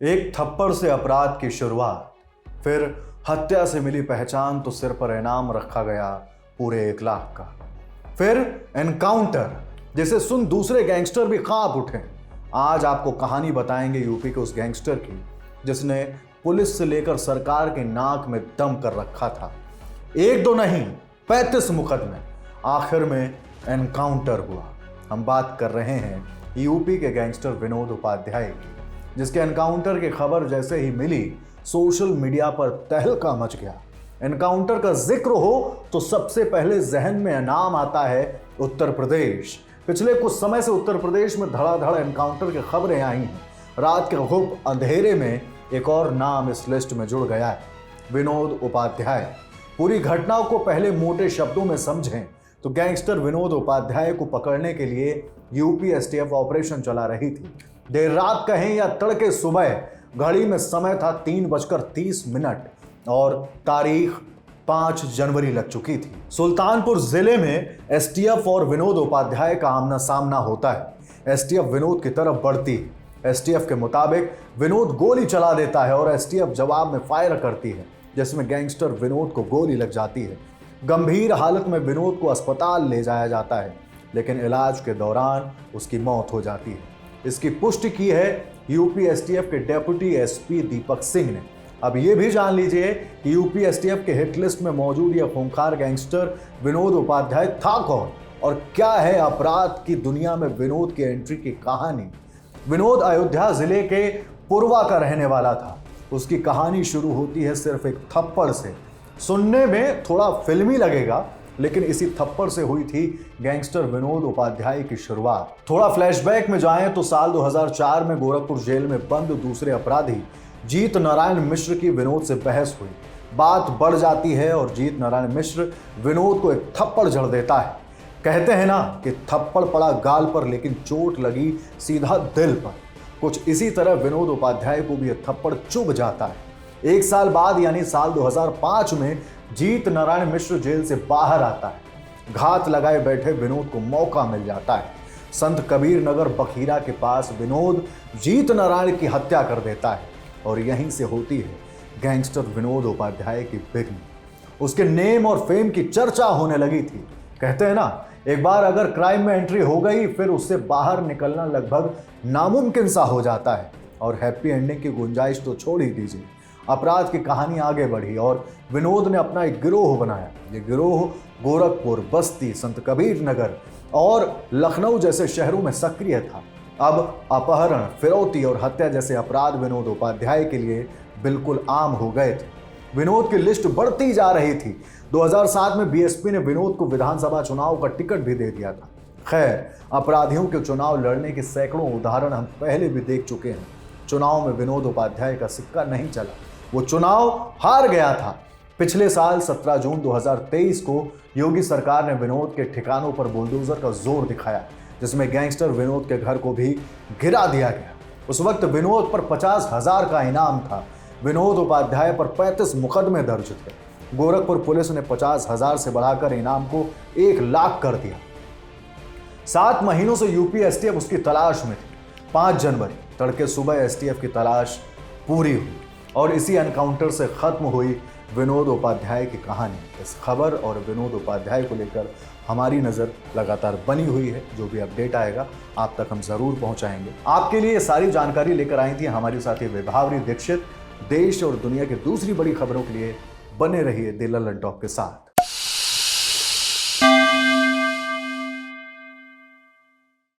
एक थप्पड़ से अपराध की शुरुआत, फिर हत्या से मिली पहचान तो सिर पर इनाम रखा गया पूरे 1 लाख का। फिर एनकाउंटर जिसे सुन दूसरे गैंगस्टर भी कांप उठे। आज आपको कहानी बताएंगे यूपी के उस गैंगस्टर की जिसने पुलिस से लेकर सरकार के नाक में दम कर रखा था। एक दो नहीं, 35 मुकदमे, आखिर में एनकाउंटर हुआ। हम बात कर रहे हैं यूपी के गैंगस्टर विनोद उपाध्याय की, जिसके एनकाउंटर की खबर जैसे ही मिली सोशल मीडिया पर तहलका मच गया। एनकाउंटर का जिक्र हो तो सबसे पहले जहन में नाम आता है उत्तर प्रदेश। पिछले कुछ समय से उत्तर प्रदेश में धड़ाधड़ एनकाउंटर की खबरें आई हैं। रात के गुप्त अंधेरे में एक और नाम इस लिस्ट में जुड़ गया है, विनोद उपाध्याय। पूरी घटनाओं को पहले मोटे शब्दों में समझें तो गैंगस्टर विनोद उपाध्याय को पकड़ने के लिए यूपी एसटीएफ ऑपरेशन चला रही थी। देर रात कहें या तड़के सुबह, घड़ी में समय था 3:30 और तारीख 5 जनवरी लग चुकी थी। सुल्तानपुर जिले में एसटीएफ और विनोद उपाध्याय का आमना सामना होता है। एसटीएफ विनोद की तरफ बढ़ती है। एसटीएफ के मुताबिक विनोद गोली चला देता है और एसटीएफ जवाब में फायर करती है, जिसमें गैंगस्टर विनोद को गोली लग जाती है। गंभीर हालत में विनोद को अस्पताल ले जाया जाता है, लेकिन इलाज के दौरान उसकी मौत हो जाती है। इसकी पुष्टि की है यूपी एसटीएफ के डेप्यूटी एसपी दीपक सिंह ने। अब यह भी जान लीजिए कि यूपी एसटीएफ के हिट लिस्ट में मौजूद यह खूंखार गैंगस्टर विनोद उपाध्याय था कौन और क्या है अपराध की दुनिया में विनोद की एंट्री की कहानी। विनोद अयोध्या जिले के पुरवा का रहने वाला था। उसकी कहानी शुरू होती है सिर्फ एक थप्पड़ से। सुनने में थोड़ा फिल्मी लगेगा, लेकिन इसी थप्पड़ से हुई थी गैंगस्टर विनोद उपाध्याय की शुरुआत। थोड़ा फ्लैशबैक में जाएं तो साल 2004 में गोरखपुर जेल में बंद दूसरे अपराधी जीत नारायण मिश्र की विनोद से बहस हुई। बात बढ़ जाती है और जीत नारायण मिश्र विनोद को एक थप्पड़ जड़ देता है। कहते हैं ना कि थप्पड़ पड़ा गाल पर, लेकिन चोट लगी सीधा दिल पर। कुछ इसी तरह विनोद उपाध्याय को भी यह थप्पड़ चुभ जाता है। 1 साल बाद यानी साल 2005 में जीत नारायण मिश्र जेल से बाहर आता है। घात लगाए बैठे विनोद को मौका मिल जाता है। संत कबीर नगर बखीरा के पास विनोद जीत नारायण की हत्या कर देता है और यहीं से होती है गैंगस्टर विनोद उपाध्याय की बिगनी। उसके नेम और फेम की चर्चा होने लगी थी। कहते हैं ना, एक बार अगर क्राइम में एंट्री हो गई फिर उससे बाहर निकलना लगभग नामुमकिन सा हो जाता है। और हैप्पी एंडिंग की गुंजाइश तो छोड़ ही दीजिए। अपराध की कहानी आगे बढ़ी और विनोद ने अपना एक गिरोह बनाया। ये गिरोह गोरखपुर, बस्ती, संत कबीर नगर और लखनऊ जैसे शहरों में सक्रिय था। अब अपहरण, फिरौती और हत्या जैसे अपराध विनोद उपाध्याय के लिए बिल्कुल आम हो गए थे। विनोद की लिस्ट बढ़ती जा रही थी। 2007 में बीएसपी ने विनोद को विधानसभा चुनाव का टिकट भी दे दिया था। खैर, अपराधियों के चुनाव लड़ने के सैकड़ों उदाहरण हम पहले भी देख चुके हैं। चुनाव में विनोद उपाध्याय का सिक्का नहीं चला, वो चुनाव हार गया था। पिछले साल 17 जून 2023 को योगी सरकार ने विनोद के ठिकानों पर बुलडोजर का जोर दिखाया, जिसमें गैंगस्टर विनोद के घर को भी गिरा दिया गया। उस वक्त विनोद पर 50,000 का इनाम था। विनोद उपाध्याय पर 35 मुकदमे दर्ज थे। गोरखपुर पुलिस ने 50,000 से बढ़ाकर इनाम को 1 लाख कर दिया। 7 महीनों से यूपी एसटीएफ उसकी तलाश में थी। 5 जनवरी तड़के सुबह एसटीएफ की तलाश पूरी हुई और इसी एनकाउंटर से खत्म हुई विनोद उपाध्याय की कहानी। इस खबर और विनोद उपाध्याय को लेकर हमारी नज़र लगातार बनी हुई है। जो भी अपडेट आएगा आप तक हम ज़रूर पहुंचाएंगे। आपके लिए ये सारी जानकारी लेकर आई थी हमारी साथी विभावरी दीक्षित। देश और दुनिया की दूसरी बड़ी खबरों के लिए बने रहिए द लल्लन टॉक के साथ।